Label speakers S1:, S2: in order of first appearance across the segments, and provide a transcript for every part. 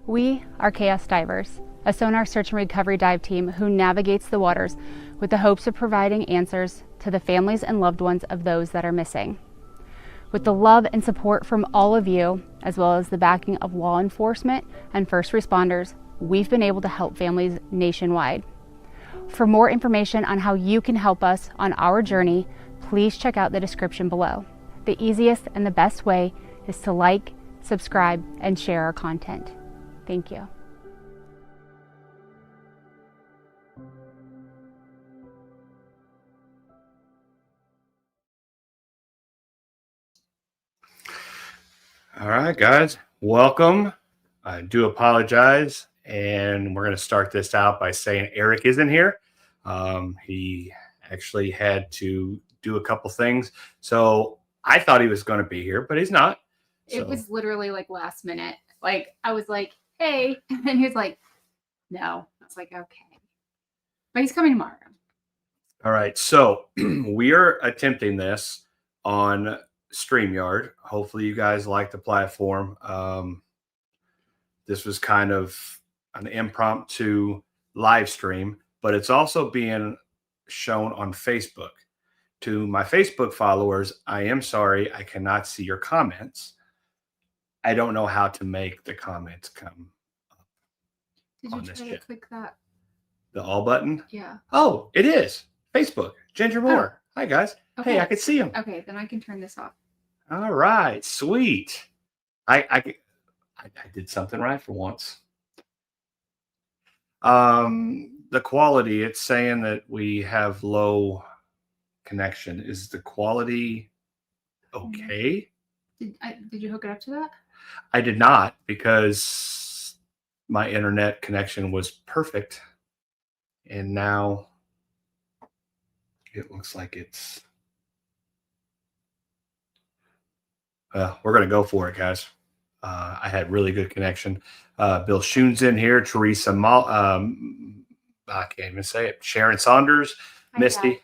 S1: We are Chaos Divers, a sonar search and recovery dive team who navigates the waters with the hopes of providing answers to the families and loved ones of those that are missing. With the love and support from all of you, as well as the backing of law enforcement and first responders, we've been able to help families nationwide. For more information on how you can help us on our journey, please check out the description below. The easiest and the best way is to like, subscribe, and share our content. Thank you.
S2: All right, guys, welcome. I do apologize, and we're going to start this out by saying Eric isn't here. He actually had to do a couple things, so I thought he was going to be here, but he's not.
S1: It was literally like last minute. Like I was like, "Hey," and he was like, "No." I was like, "Okay," but he's coming tomorrow.
S2: All right, so we are attempting this on StreamYard. Hopefully you guys like the platform. This was kind of an impromptu live stream, but it's also being shown on Facebook. To my Facebook followers, I am sorry I cannot see your comments. I don't know how to make the comments come up.
S1: Did you try to click that?
S2: The all button?
S1: Yeah.
S2: Oh, it is. Facebook. Ginger Moore.
S1: Oh.
S2: Hi, guys.
S1: Okay.
S2: Hey, I can see him.
S1: Okay, then I can turn this off.
S2: All right. Sweet. I did something right for once. The quality, it's saying that we have low connection. Is the quality okay?
S1: Did you hook it up to that?
S2: I did not, because my internet connection was perfect, and now it looks like it's we're gonna go for it, guys. I had really good connection. Bill Shoon's in here. Teresa I can't even say it. Sharon Saunders.
S1: Hi,
S2: Misty.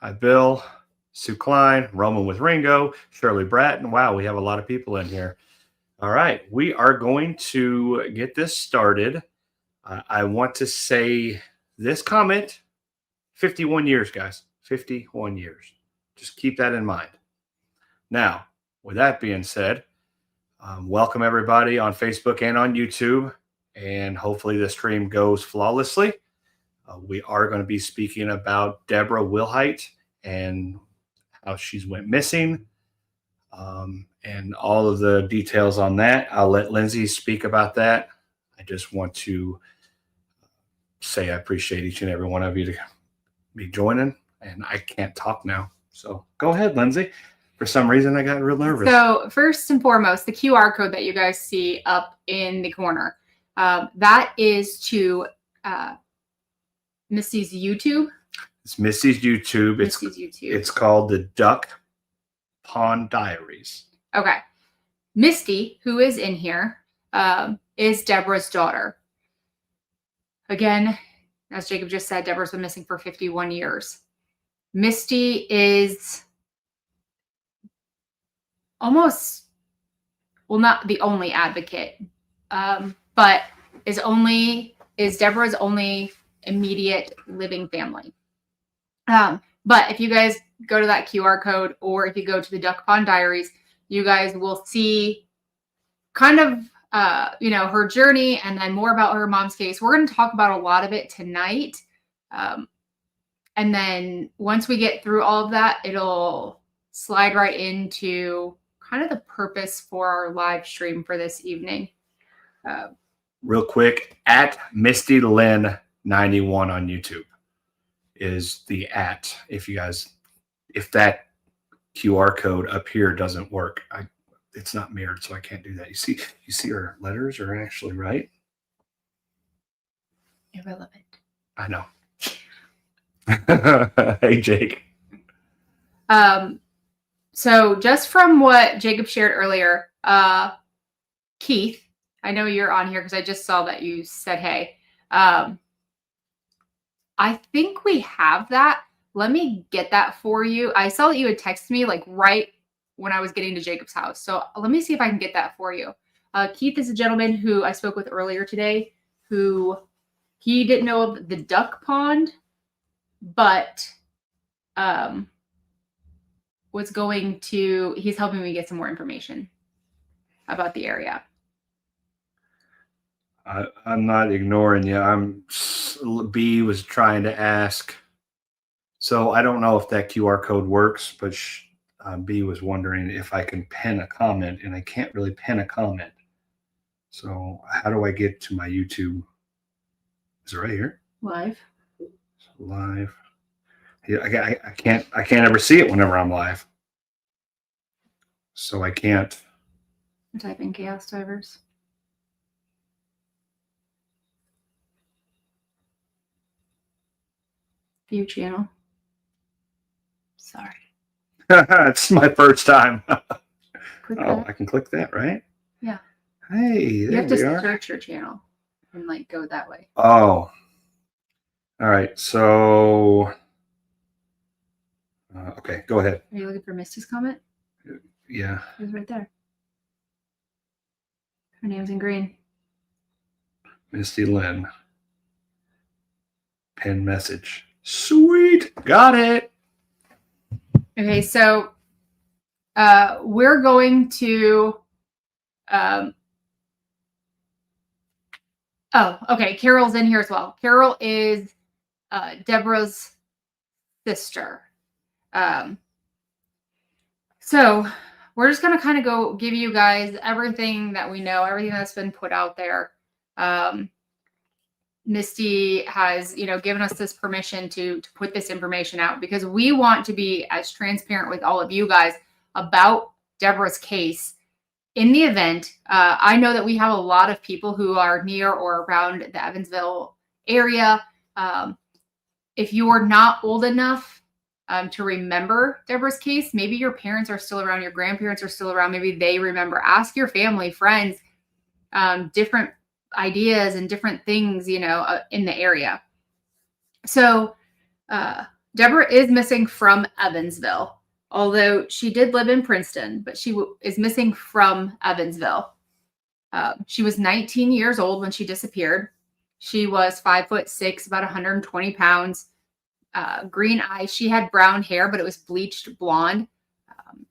S2: Hi, Bill. Sue Klein. Roman with Ringo. Shirley Bratton. Wow, we have a lot of people in here. All right, we are going to get this started. I want to say this comment, 51 years, guys. 51 years. Just keep that in mind. Now, with that being said, welcome everybody on Facebook and on YouTube, and hopefully the stream goes flawlessly. We are going to be speaking about Debra Wilhite and how she's went missing, and all of the details on that. I'll let Lindsay speak about that. I just want to say I appreciate each and every one of you to be joining, and I can't talk now. So go ahead, Lindsay. For some reason, I got real nervous.
S1: So first and foremost, the QR code that you guys see up in the corner, that is to Misty's YouTube.
S2: It's Misty's YouTube.
S1: Misty's YouTube.
S2: It's called the Duck Pond Diaries.
S1: Okay. Misty, who is in here, is Debra's daughter. Again, as Jacob just said, Debra's been missing for 51 years. Misty is almost, well, not the only advocate, but is Debra's only immediate living family. But if you guys go to that QR code, or if you go to the Duck Pond Diaries, you guys will see kind of, her journey, and then more about her mom's case. We're going to talk about a lot of it tonight. And then once we get through all of that, it'll slide right into kind of the purpose for our live stream for this evening.
S2: Real quick, at Misty Lynn 91 on YouTube is the at. If that QR code up here doesn't work, it's not mirrored, so I can't do that. You see our letters are actually right.
S1: Irrelevant.
S2: I know. Hey, Jake.
S1: So just from what Jacob shared earlier, Keith, I know you're on here because I just saw that you said hey. I think we have that. Let me get that for you. I saw that you had texted me like right when I was getting to Jacob's house. So let me see if I can get that for you. Keith is a gentleman who I spoke with earlier today, who he didn't know of the duck pond, but he's helping me get some more information about the area.
S2: I'm not ignoring you. B was trying to ask. So I don't know if that QR code works, but B was wondering if I can pin a comment, and I can't really pin a comment. So how do I get to my YouTube? Is it right here?
S1: Live.
S2: Live. Yeah, I can't ever see it whenever I'm live. So I can't.
S1: Type in Chaos Divers. View channel. Sorry.
S2: It's my first time.
S1: Click
S2: Oh,
S1: that.
S2: I can click that, right?
S1: Yeah.
S2: Hey,
S1: You
S2: there
S1: have to
S2: we are.
S1: search your channel and like go that way.
S2: Oh. All right. So, okay, go ahead.
S1: Are you looking for Misty's comment?
S2: Yeah.
S1: It was right there. Her name's in green.
S2: Misty Lynn. Pin message. Sweet. Got it.
S1: Okay, so we're going to okay, Carol's in here as well. Carol is Debra's sister. So we're just gonna kind of go give you guys everything that we know, everything that's been put out there. Misty has, given us this permission to put this information out because we want to be as transparent with all of you guys about Debra's case. In the event, I know that we have a lot of people who are near or around the Evansville area. If you are not old enough to remember Debra's case, maybe your parents are still around, your grandparents are still around, maybe they remember. Ask your family, friends, different ideas and different things, in the area. So Debra is missing from Evansville, although she did live in Princeton, but she is missing from Evansville. She was 19 years old when she disappeared. She was 5'6", about 120 pounds, green eyes. She had brown hair, but it was bleached blonde,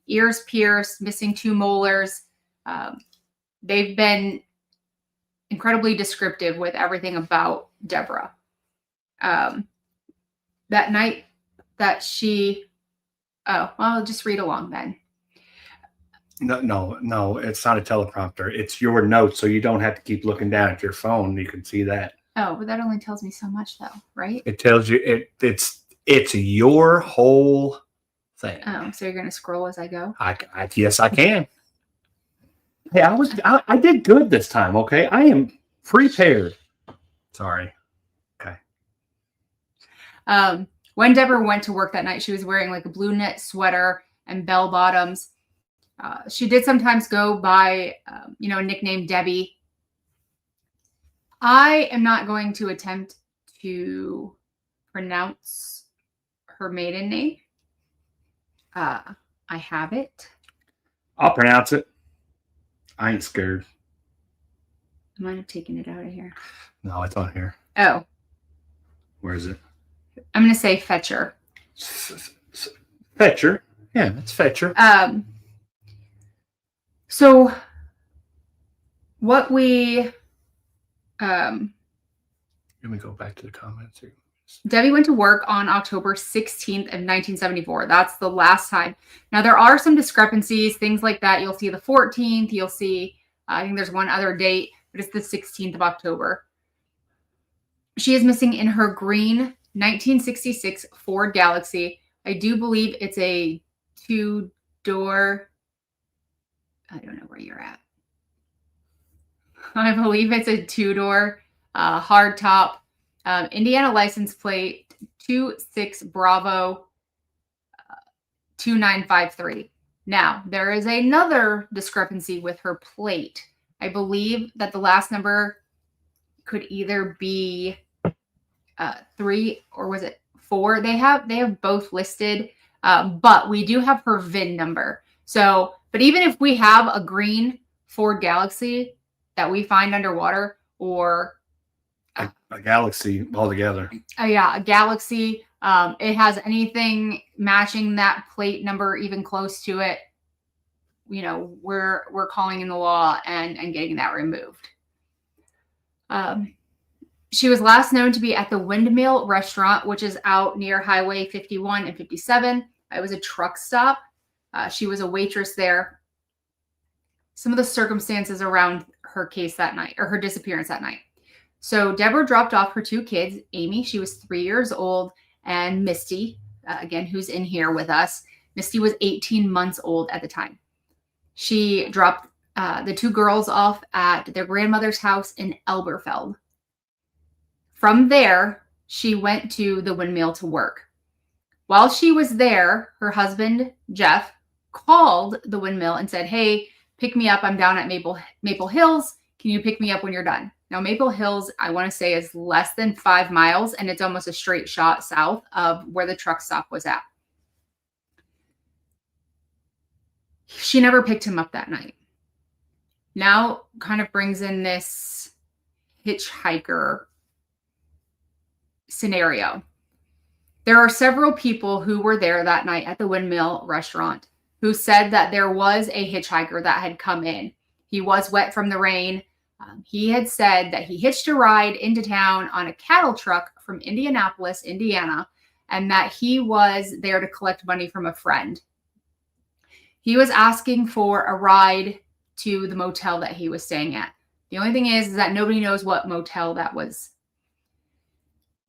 S1: ears pierced, missing 2 molars. They've been incredibly descriptive with everything about Debra. That night that just read along then.
S2: No, it's not a teleprompter. It's your notes, so you don't have to keep looking down at your phone. You can see that.
S1: Oh, but that only tells me so much, though, right?
S2: It tells you it's your whole thing.
S1: Oh, so you're gonna scroll as I go?
S2: Yes, I can. Hey, I did good this time. Okay, I am prepared. Sorry. Okay.
S1: When Debra went to work that night, she was wearing like a blue knit sweater and bell bottoms. She did sometimes go by, a nickname Debi. I am not going to attempt to pronounce her maiden name. I have it.
S2: I'll pronounce it. I ain't scared.
S1: I might have taken it out of here.
S2: No, it's on here.
S1: Oh.
S2: Where is it?
S1: I'm going to say Pfettscher.
S2: Pfettscher. Yeah, that's Pfettscher.
S1: So what we... Let
S2: me go back to the comments here.
S1: Debi went to work on October 16th of 1974. That's the last time. Now, there are some discrepancies, things like that. You'll see the 14th. You'll see, I think there's one other date, but it's the 16th of October. She is missing in her green 1966 Ford Galaxie. I do believe it's a 2-door. I don't know where you're at. I believe it's a 2-door hardtop. Indiana license plate 26 Bravo 2953. Now, there is another discrepancy with her plate. I believe that the last number could either be 3 or was it 4? They have both listed, but we do have her VIN number. So, but even if we have a green Ford Galaxie that we find underwater, or
S2: a Galaxie altogether.
S1: yeah, a Galaxie, it has anything matching that plate number, even close to it, you know, we're calling in the law and getting that removed. She was last known to be at the Windmill Restaurant, which is out near Highway 51 and 57. It was a truck stop. She was a waitress there. Some of the circumstances around her case that night, or her disappearance that night. So Debra dropped off her 2 kids, Amy, she was 3 years old, and Misty, again, who's in here with us. Misty was 18 months old at the time. She dropped the 2 girls off at their grandmother's house in Elberfeld. From there, she went to the windmill to work. While she was there, her husband, Jeff, called the windmill and said, hey, pick me up. I'm down at Maple Hills. Can you pick me up when you're done? Now, Maple Hills, I want to say, is less than 5 miles, and it's almost a straight shot south of where the truck stop was at. She never picked him up that night. Now kind of brings in this hitchhiker scenario. There are several people who were there that night at the Windmill Restaurant who said that there was a hitchhiker that had come in. He was wet from the rain. He had said that he hitched a ride into town on a cattle truck from Indianapolis, Indiana, and that he was there to collect money from a friend. He was asking for a ride to the motel that he was staying at. The only thing is that nobody knows what motel that was.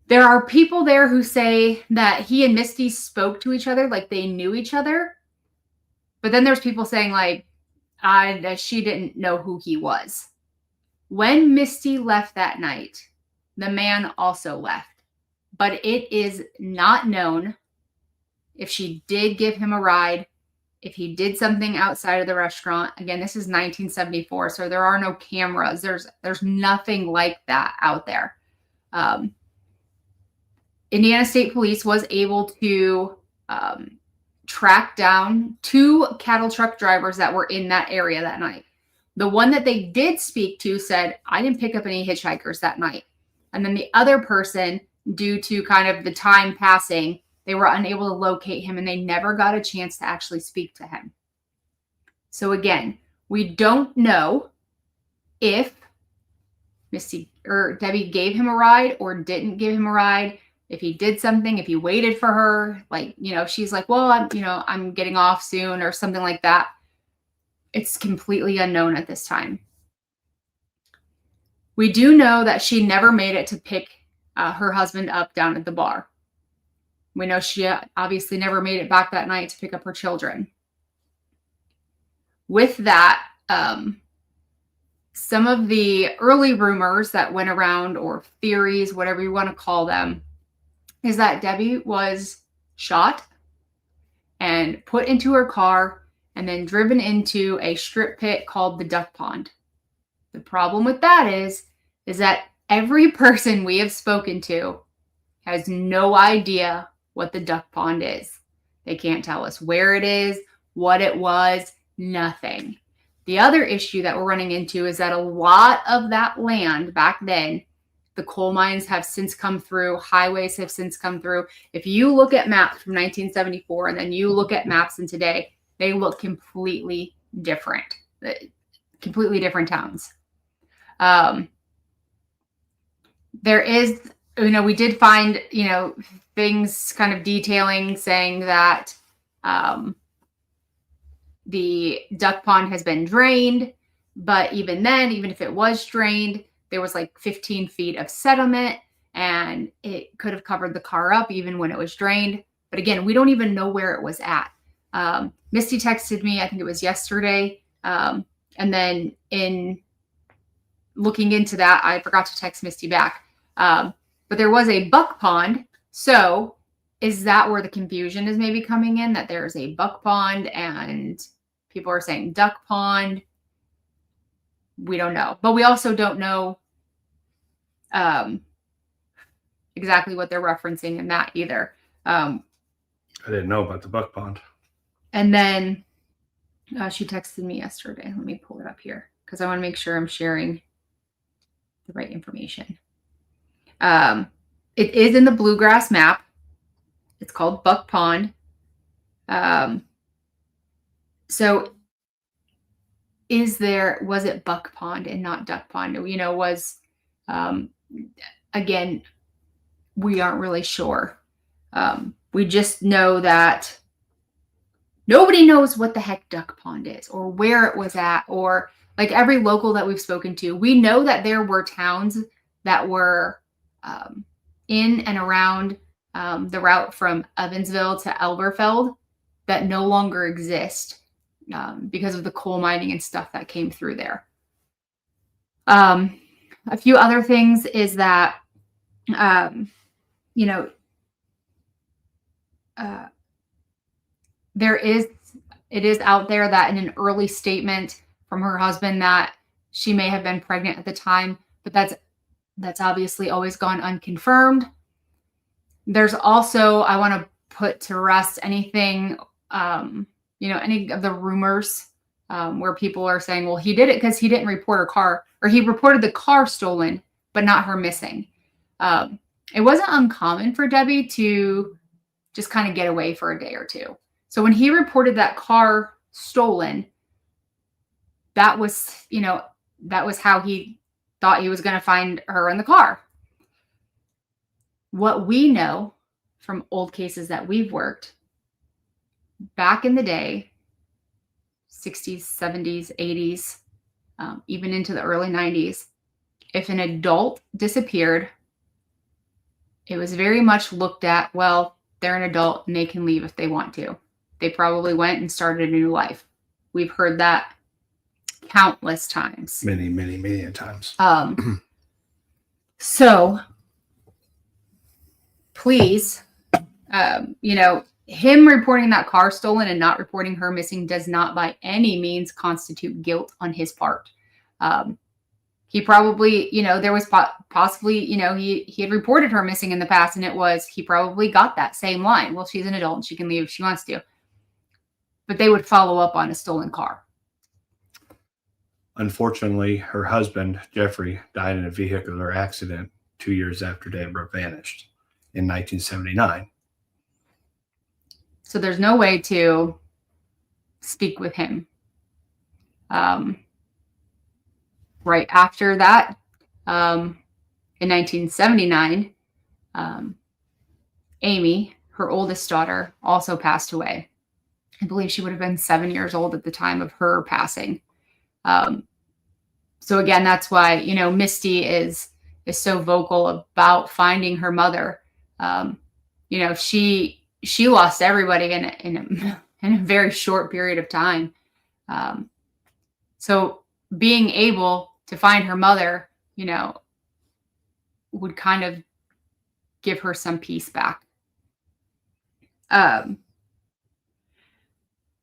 S1: There are people there who say that he and Misty spoke to each other like they knew each other. But then there's people saying like, that she didn't know who he was. When Misty left that night, the man also left. But it is not known if she did give him a ride, if he did something outside of the restaurant. Again, this is 1974, so there are no cameras. There's nothing like that out there. Indiana State Police was able to track down 2 cattle truck drivers that were in that area that night. The one that they did speak to said, I didn't pick up any hitchhikers that night. And then the other person, due to kind of the time passing, they were unable to locate him and they never got a chance to actually speak to him. So again, we don't know if Misty or Debi gave him a ride or didn't give him a ride. If he did something, if he waited for her, like, you know, she's like, well, I'm getting off soon or something like that. It's completely unknown at this time. We do know that she never made it to pick her husband up down at the bar. We know she obviously never made it back that night to pick up her children. With that, some of the early rumors that went around, or theories, whatever you want to call them, is that Debi was shot and put into her car and then driven into a strip pit called the Duck Pond. The problem with that is that every person we have spoken to has no idea what the Duck Pond is. They can't tell us where it is, what it was, nothing. The other issue that we're running into is that a lot of that land back then, the coal mines have since come through, highways have since come through. If you look at maps from 1974 and then you look at maps in today, they look completely different towns. There is, we did find, things kind of detailing saying that the duck pond has been drained, but even then, even if it was drained, there was like 15 feet of sediment and it could have covered the car up even when it was drained. But again, we don't even know where it was at. Misty texted me, I think it was yesterday. And then in looking into that, I forgot to text Misty back. But there was a buck pond. So is that where the confusion is maybe coming in? That there's a buck pond and people are saying duck pond. We don't know. But we also don't know exactly what they're referencing in that either.
S2: I didn't know about the buck pond.
S1: And then she texted me yesterday. Let me pull it up here. because I want to make sure I'm sharing the right information. It is in the bluegrass map. It's called Buck Pond. So was it Buck Pond and not Duck Pond? Again, we aren't really sure. We just know that nobody knows what the heck Duck Pond is or where it was at, or like every local that we've spoken to. We know that there were towns that were in and around the route from Evansville to Elberfeld that no longer exist because of the coal mining and stuff that came through there. A few other things is that, it is out there that in an early statement from her husband that she may have been pregnant at the time, but that's obviously always gone unconfirmed. There's also, I want to put to rest anything, any of the rumors where people are saying, well, he did it because he didn't report her car, or he reported the car stolen, but not her missing. It wasn't uncommon for Debi to just kind of get away for a day or two. So when he reported that car stolen, that was how he thought he was going to find her in the car. What we know from old cases that we've worked back in the day, 60s, 70s, 80s, even into the early 90s, if an adult disappeared, it was very much looked at, well, they're an adult and they can leave if they want to. They probably went and started a new life. We've heard that countless times.
S2: Many, many, many times.
S1: So please, him reporting that car stolen and not reporting her missing does not by any means constitute guilt on his part. He probably, there was possibly, he had reported her missing in the past, and he probably got that same line. Well, she's an adult and she can leave if she wants to. But they would follow up on a stolen car.
S2: Unfortunately, her husband, Jeffrey, died in a vehicular accident 2 years after Debra vanished in 1979.
S1: So there's no way to speak with him. Right after that, in 1979, Amy, her oldest daughter, also passed away. I believe she would have been 7 years old at the time of her passing. So again, that's why, Misty is so vocal about finding her mother. She lost everybody in a very short period of time. So being able to find her mother, would kind of give her some peace back.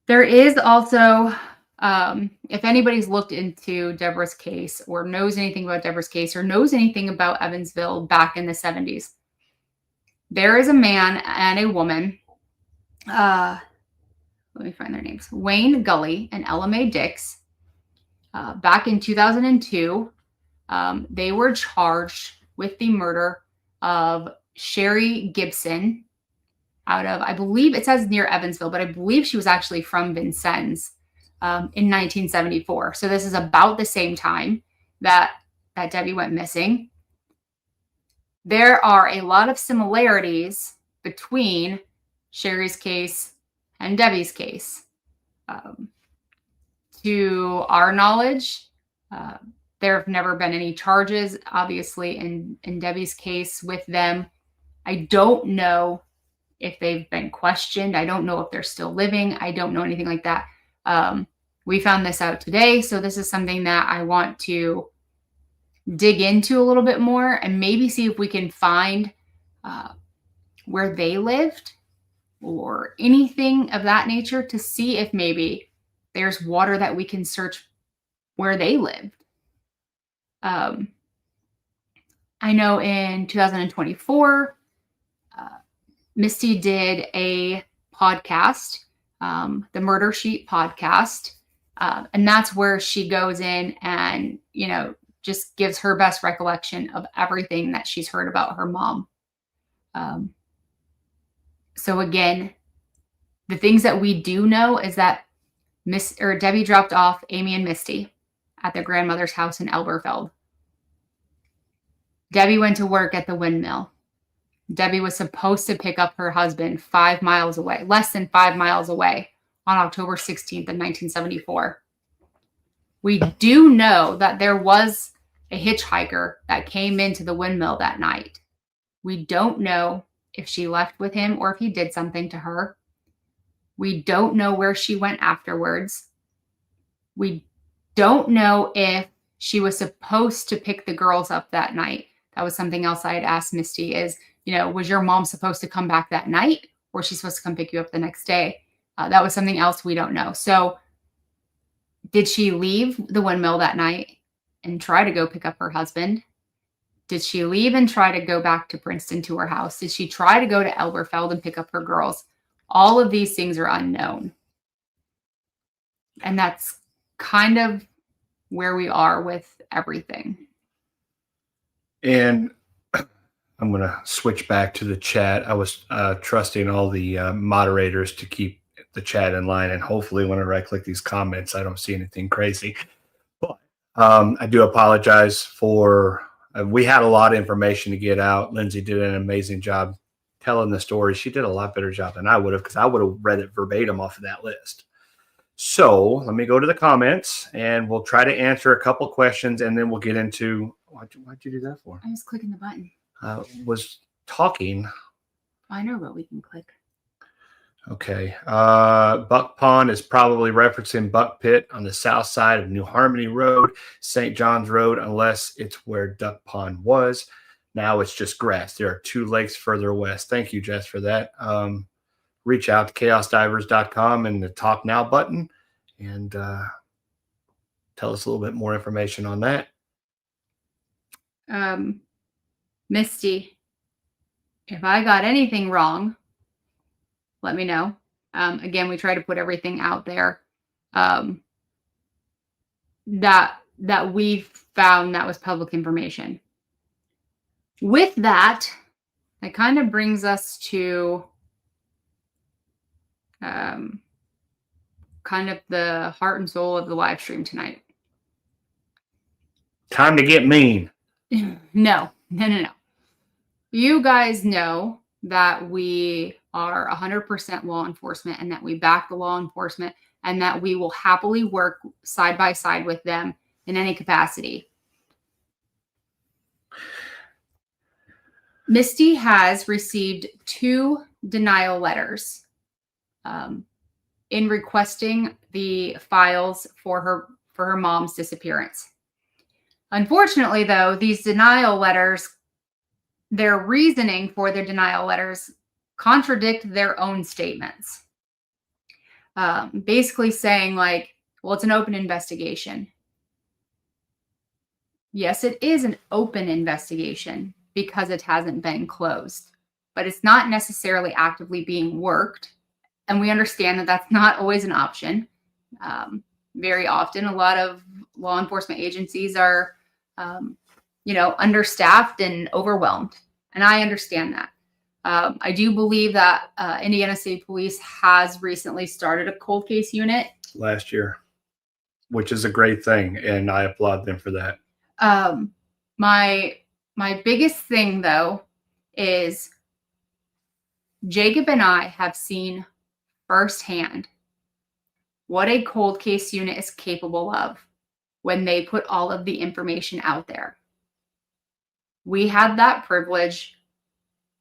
S1: There is also, if anybody's looked into Debra's case or knows anything about Debra's case or knows anything about Evansville back in the 70s, there is a man and a woman, let me find their names, Wayne Gully and Ella Mae Dix. Back in 2002, they were charged with the murder of Sherry Gibson out of, I believe it says near Evansville, but I believe she was actually from Vincennes in 1974. So this is about the same time that Debi went missing. There are a lot of similarities between Sherry's case and Debi's case. To our knowledge, there have never been any charges, obviously, in Debi's case with them. I don't know if they've been questioned. I don't know if they're still living. I don't know anything like that. We found this out today, so this is something that I want to dig into a little bit more and maybe see if we can find where they lived or anything of that nature to see if maybe there's water that we can search where they lived. I know in 2024, Misty did a podcast, the Murder Sheet podcast. And that's where she goes in and, just gives her best recollection of everything that she's heard about her mom. So again, the things that we do know is that Debi dropped off Amy and Misty at their grandmother's house in Elberfeld. Debi went to work at the Windmill. Debi was supposed to pick up her husband 5 miles away, less than 5 miles away, on October 16th of 1974. We do know that there was a hitchhiker that came into the Windmill that night. We don't know if she left with him or if he did something to her. We don't know where she went afterwards. We don't know if she was supposed to pick the girls up that night. That was something else I had asked Misty is, was your mom supposed to come back that night, or was she supposed to come pick you up the next day? That was something else we don't know. So did she leave the Windmill that night and try to go pick up her husband? Did she leave and try to go back to Princeton to her house? Did she try to go to Elberfeld and pick up her girls? All of these things are unknown. And that's kind of where we are with everything.
S2: And I'm going to switch back to the chat. I was trusting all the moderators to keep the chat in line. And hopefully when I right-click these comments, I don't see anything crazy. But I do apologize for, we had a lot of information to get out. Lindsay did an amazing job telling the story. She did a lot better job than I would have, because I would have read it verbatim off of that list. So let me go to the comments and we'll try to answer a couple questions, and then we'll get into, why'd you do that for?
S1: I was clicking the button.
S2: Was talking.
S1: I know what we can click.
S2: Okay. Buck Pond is probably referencing Buck Pit on the south side of New Harmony Road, St. John's Road, unless it's where Duck Pond was. Now it's just grass. There are 2 lakes further west. Thank you, Jess, for that. Reach out to chaosdivers.com and the Talk Now button and tell us a little bit more information on that.
S1: Misty, if I got anything wrong, let me know. Again, we try to put everything out there that we've found that was public information. With that, that kind of brings us to kind of the heart and soul of the live stream tonight.
S2: Time to get mean.
S1: No. You guys know that we are 100% law enforcement and that we back the law enforcement and that we will happily work side by side with them in any capacity. Misty has received 2 denial letters in requesting the files for her mom's disappearance. Unfortunately, though, these denial letters, their reasoning for their denial letters contradict their own statements. Basically saying like, well, it's an open investigation. Yes, it is an open investigation because it hasn't been closed, but it's not necessarily actively being worked. And we understand that that's not always an option. Very often, a lot of law enforcement agencies are, understaffed and overwhelmed. And I understand that. I do believe that Indiana State Police has recently started a cold case unit.
S2: Last year, which is a great thing. And I applaud them for that.
S1: My biggest thing, though, is Jacob and I have seen firsthand what a cold case unit is capable of when they put all of the information out there. We had that privilege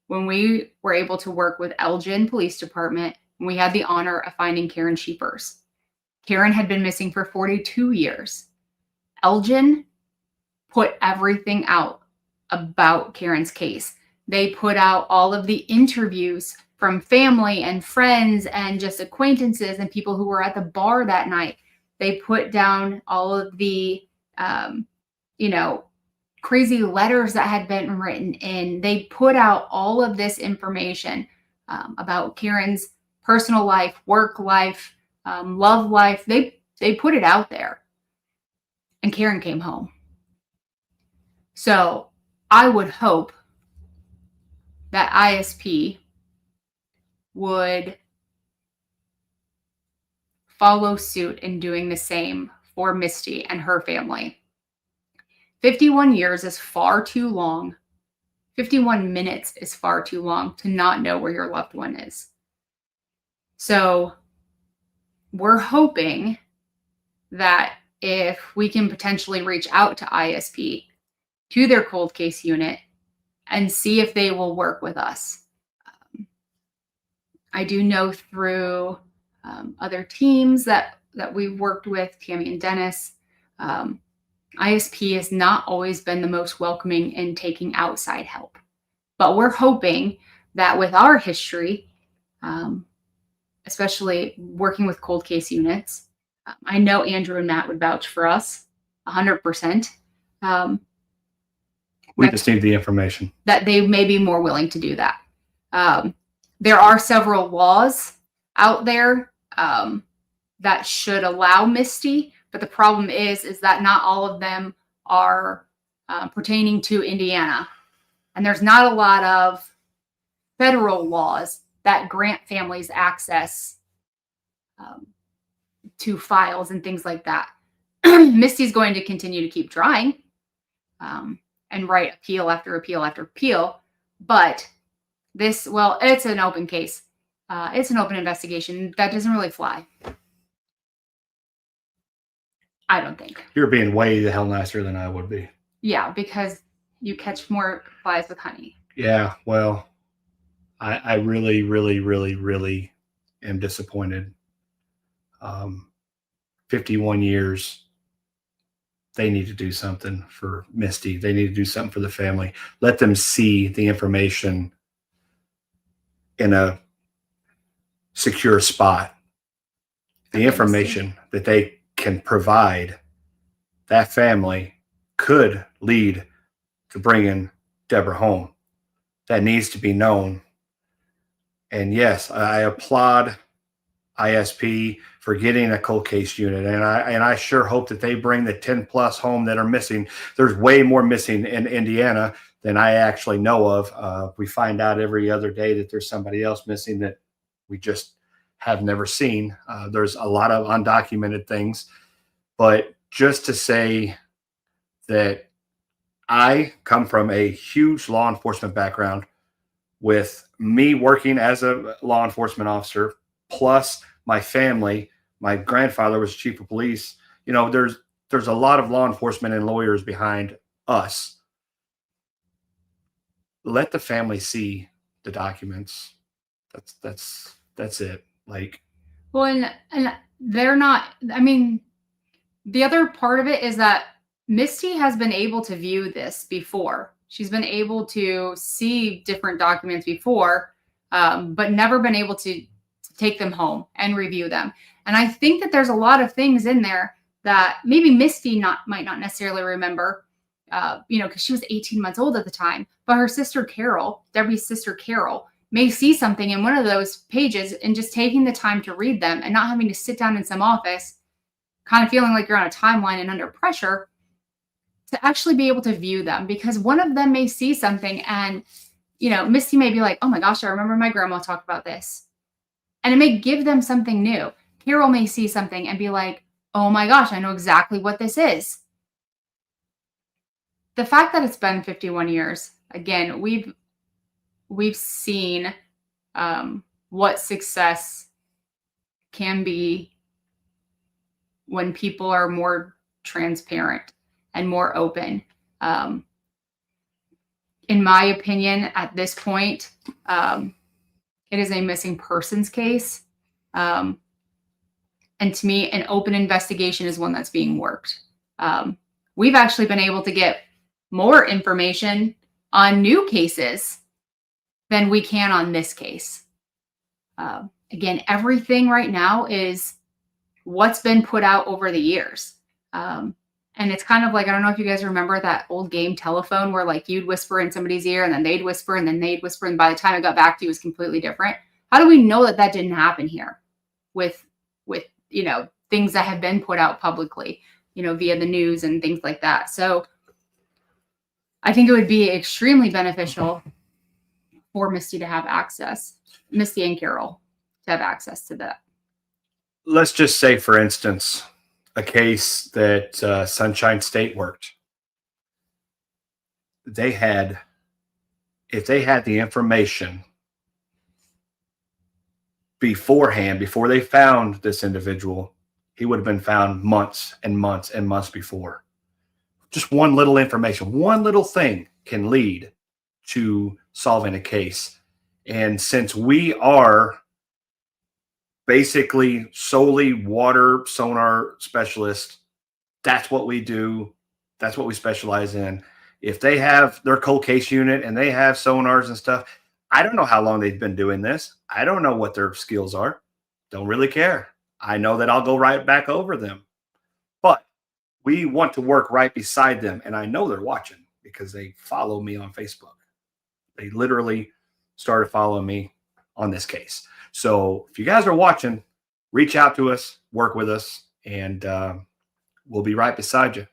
S1: when we were able to work with Elgin Police Department, and we had the honor of finding Karen Sheepers. Karen had been missing for 42 years. Elgin put everything out about Karen's case. They put out all of the interviews from family and friends and just acquaintances and people who were at the bar that night. They put down all of the, crazy letters that had been written in. They put out all of this information about Karen's personal life, work life, love life. They They put it out there, and Karen came home. So I would hope that ISP would follow suit in doing the same for Misty and her family. 51 years is far too long. 51 minutes is far too long to not know where your loved one is. So we're hoping that if we can potentially reach out to ISP, to their cold case unit, and see if they will work with us. I do know through other teams that we've worked with, Tammy and Dennis, ISP has not always been the most welcoming in taking outside help. But we're hoping that with our history, especially working with cold case units, I know Andrew and Matt would vouch for us 100%.
S2: We just need the information.
S1: That they may be more willing to do that. There are several laws out there that should allow Misty, but the problem is that not all of them are pertaining to Indiana. And there's not a lot of federal laws that grant families access to files and things like that. Misty's going to continue to keep trying and write appeal after appeal after appeal. But this, well, it's an open case. It's an open investigation. That doesn't really fly. I don't think.
S2: You're being way the hell nicer than I would be.
S1: Yeah, because you catch more flies with honey.
S2: Yeah, well, I really, really, really, really am disappointed. 51 years. They need to do something for Misty. They need to do something for the family. Let them see the information in a secure spot. The information that they can provide that family could lead to bringing Debra home. That needs to be known. And yes, I applaud ISP for getting a cold case unit, and I sure hope that they bring the 10 plus home that are missing. There's way more missing in Indiana than I actually know of. We find out every other day that there's somebody else missing that we just have never seen. There's a lot of undocumented things, but just to say that I come from a huge law enforcement background, with me working as a law enforcement officer, plus my family. My grandfather was chief of police. You know, there's a lot of law enforcement and lawyers behind us. Let the family see the documents. That's it. Like,
S1: well, and they're not. I mean, the other part of it is that Misty has been able to view this before. She's been able to see different documents before, but never been able to take them home and review them. And I think that there's a lot of things in there that maybe Misty might not necessarily remember, because she was 18 months old at the time. But her sister Carol, Debbie's sister Carol, may see something in one of those pages, and just taking the time to read them and not having to sit down in some office, kind of feeling like you're on a timeline and under pressure, to actually be able to view them. Because one of them may see something and, Misty may be like, oh my gosh, I remember my grandma talked about this. And it may give them something new. Carol may see something and be like, oh my gosh, I know exactly what this is. The fact that it's been 51 years, again, we've seen what success can be when people are more transparent and more open. In my opinion, at this point, it is a missing persons case. And to me, an open investigation is one that's being worked. We've actually been able to get more information on new cases than we can on this case. Again, everything right now is what's been put out over the years. And it's kind of like, I don't know if you guys remember that old game Telephone, where like you'd whisper in somebody's ear and then they'd whisper and then they'd whisper. And by the time it got back to you, it was completely different. How do we know that that didn't happen here with things that have been put out publicly, via the news and things like that. So I think it would be extremely beneficial for Misty to have access, Misty and Carol to have access to that.
S2: Let's just say, for instance, a case that Sunshine State worked. If they had the information beforehand, before they found this individual, he would have been found months and months and months before. Just one little information, one little thing can lead to solving a case. And since we are basically solely water sonar specialists, that's what we do. That's what we specialize in. If they have their cold case unit and they have sonars and stuff, I don't know how long they've been doing this. I don't know what their skills are. Don't really care. I know that I'll go right back over them. But we want to work right beside them. And I know they're watching because they follow me on Facebook. They literally started following me on this case. So if you guys are watching, reach out to us, work with us, and we'll be right beside you.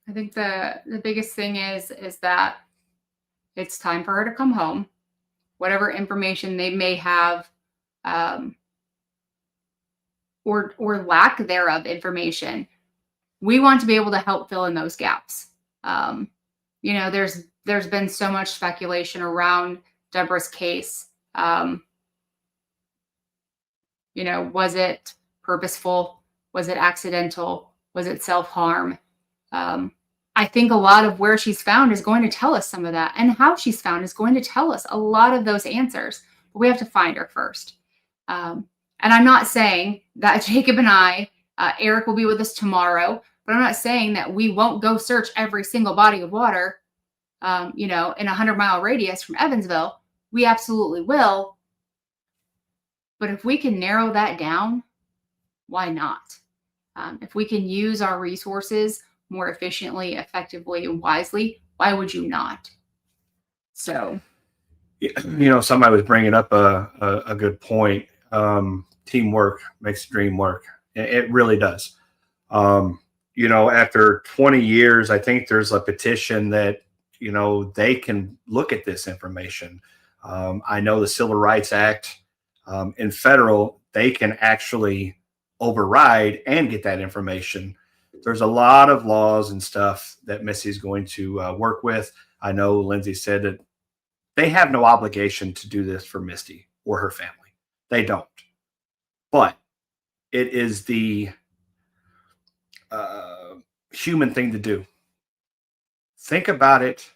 S1: I think the biggest thing is that it's time for her to come home. Whatever information they may have, or lack thereof information, we want to be able to help fill in those gaps. There's been so much speculation around Debra's case. Was it purposeful? Was it accidental? Was it self-harm? I think a lot of where she's found is going to tell us some of that, and how she's found is going to tell us a lot of those answers, but we have to find her first. And I'm not saying that Jacob and Eric will be with us tomorrow, but I'm not saying that we won't go search every single body of water, in a 100-mile radius from Evansville. We absolutely will. But if we can narrow that down, why not? If we can use our resources more efficiently, effectively, and wisely, why would you not? So,
S2: somebody was bringing up a good point. Teamwork makes the dream work. It really does. After 20 years, I think there's a petition that, they can look at this information. I know the Civil Rights Act in federal, they can actually override and get that information. There's a lot of laws and stuff that Misty's going to work with. I know Lindsay said that they have no obligation to do this for Misty or her family. They don't. But it is the human thing to do. Think about it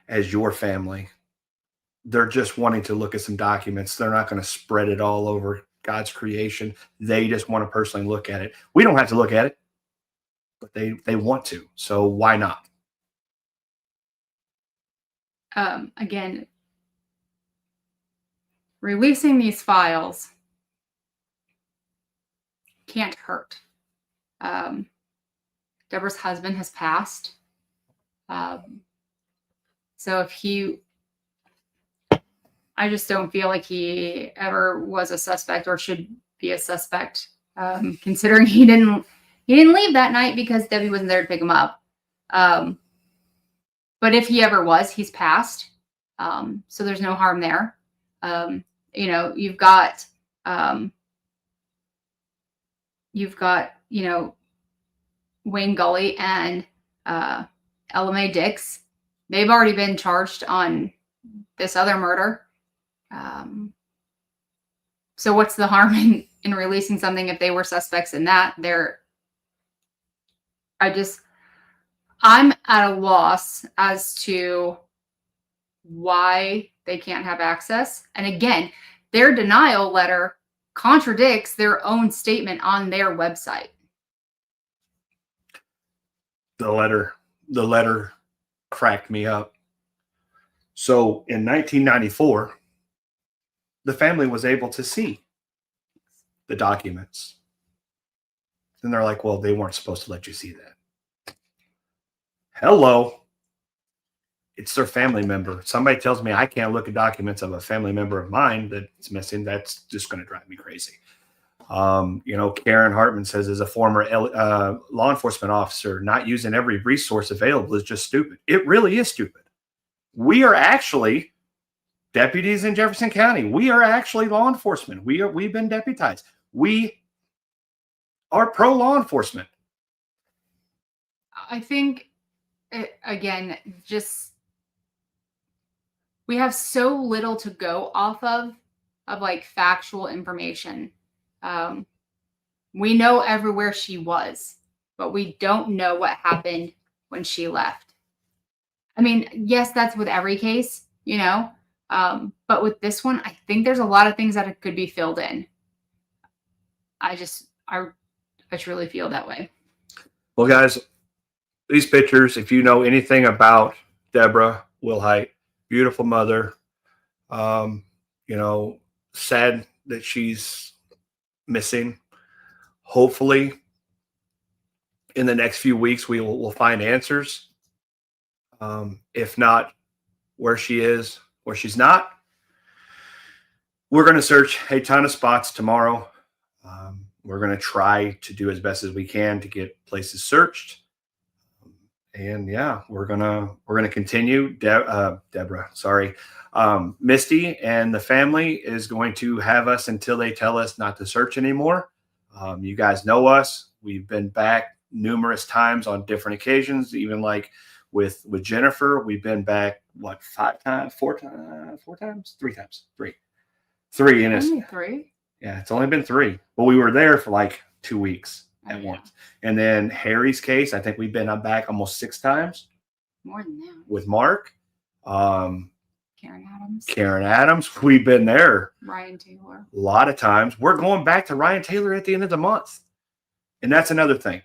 S2: as your family. They're just wanting to look at some documents. They're not going to spread it all over God's creation. They just want to personally look at it. We don't have to look at it, but they want to. So why not?
S1: Again, releasing these files can't hurt. Debra's husband has passed. So I just don't feel like he ever was a suspect or should be a suspect, considering he didn't leave that night because Debi wasn't there to pick him up. But if he ever was, he's passed. So there's no harm there. You've got Wayne Gully and Ella Mae Dix. They've already been charged on this other murder. So what's the harm in releasing something if they were suspects in that? I'm at a loss as to why they can't have access. And again, their denial letter contradicts their own statement on their website.
S2: The letter cracked me up. So in 1994, the family was able to see the documents. And they're like, well, they weren't supposed to let you see that. Hello. It's their family member. Somebody tells me I can't look at documents of a family member of mine that's missing. That's just going to drive me crazy. Karen Hartman says, as a former law enforcement officer, not using every resource available is just stupid. It really is stupid. We are actually deputies in Jefferson County. We are actually law enforcement. We've been deputized. We are pro law enforcement.
S1: I think, again, just we have so little to go off of like factual information. We know everywhere she was, but we don't know what happened when she left. I mean, yes, that's with every case, but with this one, I think there's a lot of things that could be filled in. I truly feel that way.
S2: Well, guys, these pictures, if you know anything about Debra Wilhite, beautiful mother, sad that she's missing. Hopefully, in the next few weeks, we'll find answers. If not, where she is, where she's not. We're going to search a ton of spots tomorrow. We're going to try to do as best as we can to get places searched. And yeah, we're gonna continue. Deborah, sorry, Misty and the family is going to have us until they tell us not to search anymore. You guys know us. We've been back numerous times on different occasions. Even like with Jennifer, we've been back four times, three in
S1: only three.
S2: Yeah, it's only been 3, but we were there for like 2 weeks at once. And then Harry's case, I think we've been back almost 6 times.
S1: More than that.
S2: With Mark.
S1: Karen
S2: Adams. We've been there.
S1: Ryan Taylor.
S2: A lot of times. We're going back to Ryan Taylor at the end of the month. And that's another thing.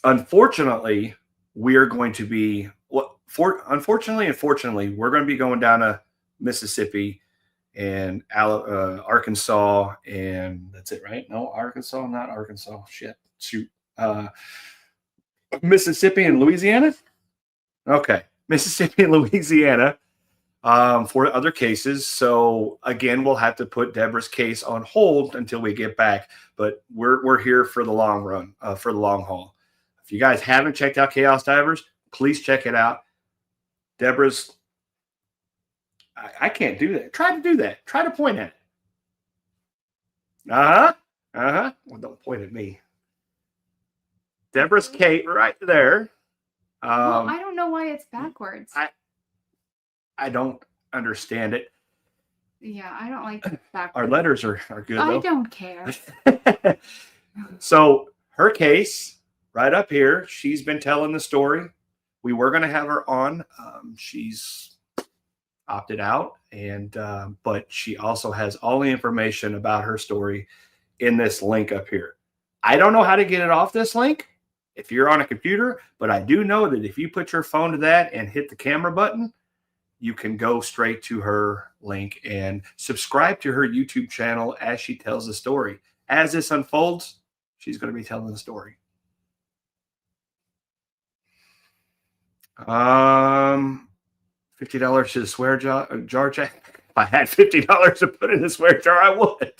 S2: Unfortunately, we are going to be, unfortunately and fortunately, we're going to be going down to Mississippi and Arkansas, and that's it, right? No, Arkansas, not Arkansas. Shoot. Mississippi and Louisiana? Okay. Mississippi and Louisiana for other cases. So, again, we'll have to put Deborah's case on hold until we get back. But we're here for the long run, for the long haul. If you guys haven't checked out Chaos Divers, please check it out. Deborah's... I can't do that. Try to do that. Try to point at it. Well, don't point at me. Deborah's Kate right there.
S1: Well, I don't know why it's backwards.
S2: I don't understand it.
S1: Yeah, I don't like it backwards.
S2: Our letters are good, though.
S1: I don't care.
S2: So her case right up here, she's been telling the story. We were going to have her on. She's opted out, and but she also has all the information about her story in this link up here. I don't know how to get it off this link if you're on a computer, but I do know that if you put your phone to that and hit the camera button, you can go straight to her link and subscribe to her YouTube channel as she tells the story. As this unfolds, she's going to be telling the story. $50 to the swear jar check. If I had $50 to put in the swear jar, I would.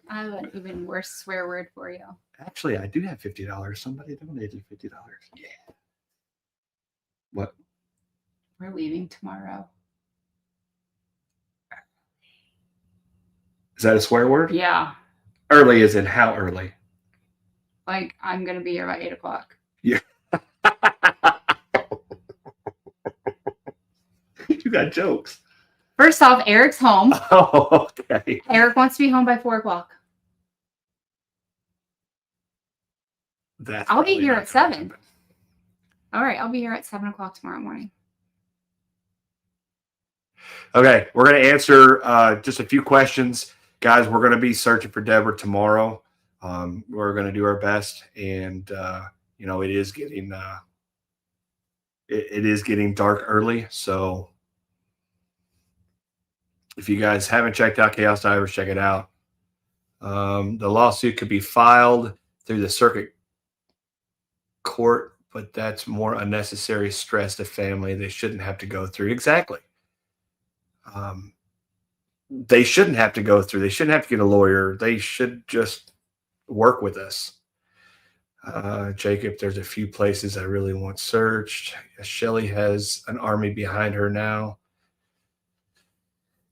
S1: I have an even worse swear word for you.
S2: Actually, I do have $50. Somebody donated $50. Yeah. What?
S1: We're leaving tomorrow.
S2: Is that a swear word?
S1: Yeah.
S2: Early is in how early?
S1: Like, I'm going to be here by 8 o'clock.
S2: Yeah. You got jokes.
S1: First off, Eric's home.
S2: Oh, okay.
S1: Eric wants to be home by 4 o'clock. I'll be here at 7. All right, I'll be here at 7 o'clock tomorrow morning.
S2: Okay, we're going to answer just a few questions. Guys, we're going to be searching for Deborah tomorrow. We're going to do our best, and it is getting it is getting dark early, so if you guys haven't checked out Chaos Divers, check it out. The lawsuit could be filed through the circuit court, but that's more unnecessary stress to family they shouldn't have to go through. Exactly. they shouldn't have to go through. They shouldn't have to get a lawyer. They should just work with us. Jacob, there's a few places I really want searched. Shelly has an army behind her now.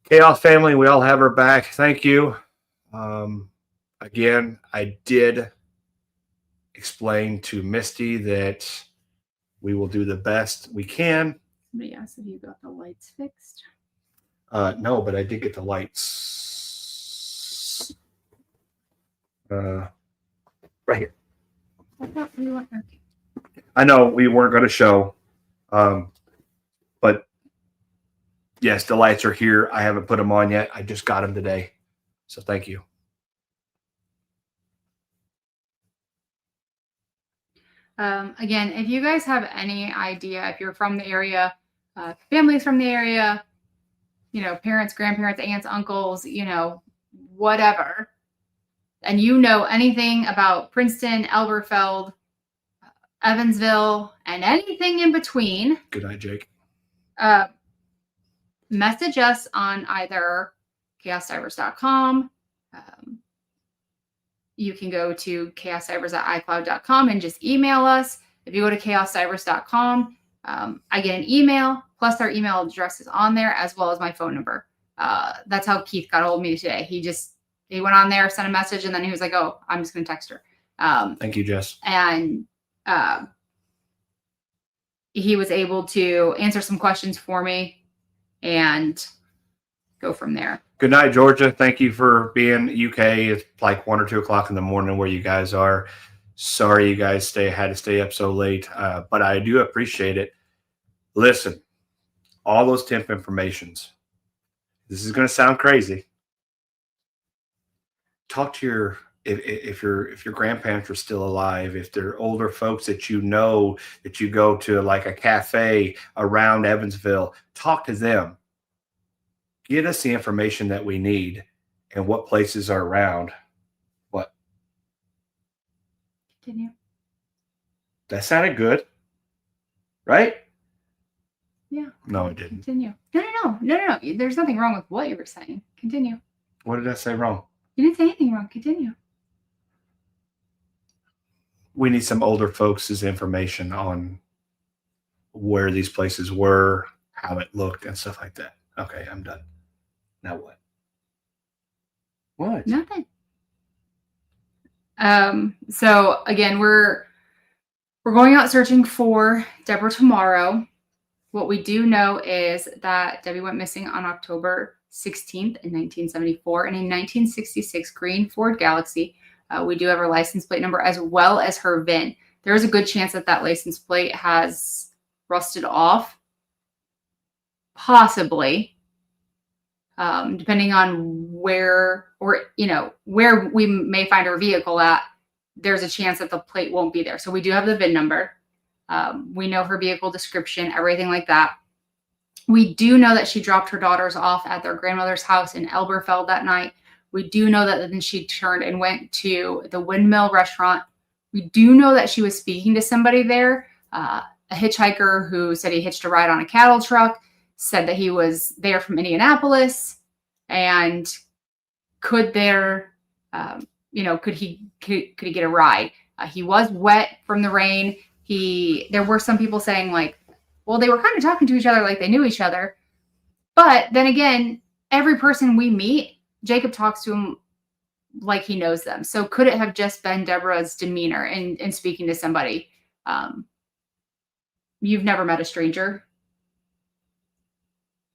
S2: Chaos family, we all have her back. Thank you. Again, I did explain to Misty that we will do the best we can.
S1: Somebody asked if you got the lights fixed.
S2: No, but I did get the lights. Right here.
S1: I thought we were okay.
S2: I know we weren't going to show, but yes, the lights are here. I haven't put them on yet. I just got them today. So thank you.
S1: Again, if you guys have any idea, if you're from the area, families from the area, you know, parents, grandparents, aunts, uncles, you know, whatever, and you know anything about Princeton, Elberfeld, Evansville, and anything in between.
S2: Good night, Jake.
S1: Message us on either chaosdivers.com. You can go to chaosdivers@icloud.com and just email us. If you go to chaosdivers.com, I get an email, plus our email address is on there, as well as my phone number. That's how Keith got a hold of me today. He went on there, sent a message, and then he was like, oh, I'm just going to text her.
S2: Thank you, Jess.
S1: And he was able to answer some questions for me and go from there.
S2: Good night, Georgia. Thank you for being UK. It's like 1 or 2 o'clock in the morning where you guys are. Sorry you guys had to stay up so late, but I do appreciate it. Listen, all those temp informations. This is going to sound crazy. Talk to your if your grandparents are still alive, if they're older folks that you know that you go to like a cafe around Evansville, talk to them. Get us the information that we need and what places are around. What?
S1: Continue.
S2: That sounded good, right?
S1: Yeah.
S2: No, it didn't.
S1: Continue. No. There's nothing wrong with what you were saying. Continue.
S2: What did I say wrong?
S1: You didn't say anything wrong. Continue.
S2: We need some older folks' information on where these places were, how it looked, and stuff like that. Okay, I'm done. Now what? What?
S1: Nothing. So again, we're going out searching for Debra tomorrow. What we do know is that Debi went missing on October 16th in 1974 in a 1966 green Ford Galaxie. We do have her license plate number as well as her VIN. There is a good chance that that license plate has rusted off, possibly. Depending on where we may find our vehicle at, there's a chance that the plate won't be there. So we do have the VIN number. We know her vehicle description, everything like that. We do know that she dropped her daughters off at their grandmother's house in Elberfeld that night. We do know that then she turned and went to the Windmill Restaurant. We do know that she was speaking to somebody there, a hitchhiker who said he hitched a ride on a cattle truck, said that he was there from Indianapolis, and could he get a ride? He was wet from the rain. There were some people saying like, well, they were kind of talking to each other like they knew each other. But then again, every person we meet, Jacob talks to him like he knows them. So could it have just been Debra's demeanor in speaking to somebody? You've never met a stranger.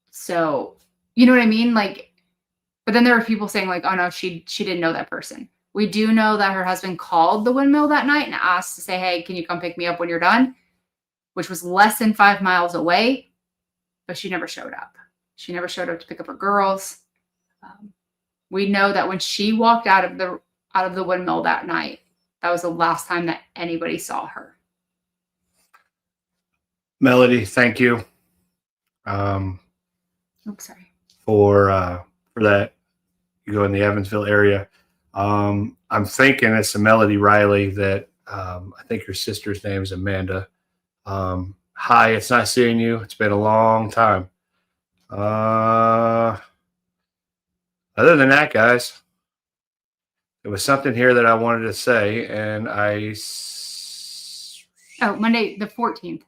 S1: So, you know what I mean? Like, but then there were people saying like, oh no, she didn't know that person. We do know that her husband called the Windmill that night and asked to say, hey, can you come pick me up when you're done? Which was less than 5 miles away, but she never showed up. She never showed up to pick up her girls. We know that when she walked out of the Windmill that night, that was the last time that anybody saw her.
S2: Melody, thank you.
S1: Oops, sorry.
S2: For that. You go in the Evansville area. I'm thinking it's a Melody Riley that I think your sister's name is Amanda. Hi, it's nice seeing you. It's been a long time. Other than that, guys, there was something here that I wanted to say, and
S1: Oh, Monday the 14th.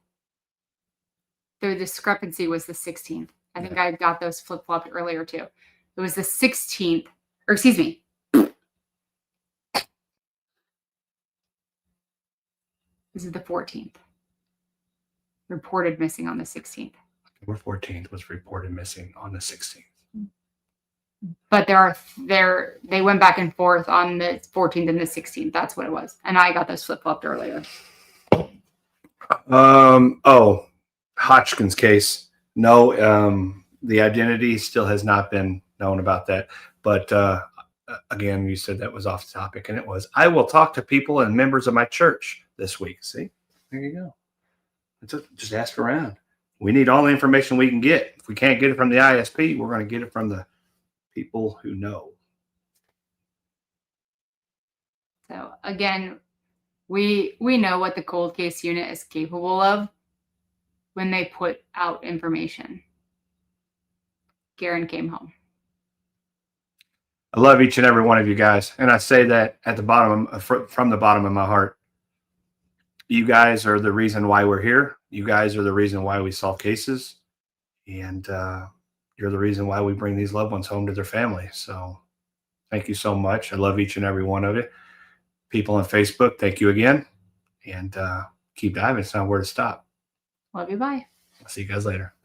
S1: The discrepancy was the 16th. I think I got those flip-flopped earlier too. It was the 16th, or excuse me. This is the 14th. Reported missing on the 16th.
S2: October 14th was reported missing on the 16th.
S1: But they went back and forth on the 14th and the 16th. That's what it was. And I got those flip-flopped earlier.
S2: Oh, Hodgkin's case. No, the identity still has not been known about that. But again, you said that was off topic, and it was. I will talk to people and members of my church this week. See, there you go. Just ask around. We need all the information we can get. If we can't get it from the ISP, we're going to get it from the people who know.
S1: So again, we know what the cold case unit is capable of when they put out information. Garen came home.
S2: I love each and every one of you guys, and I say that at the bottom, from the bottom of my heart. You guys are the reason why we're here. You guys are the reason why we solve cases, and you're the reason why we bring these loved ones home to their family. So thank you so much. I love each and every one of you. People on Facebook, thank you again, and keep diving. It's not where to stop.
S1: Love you. Bye.
S2: I'll see you guys later.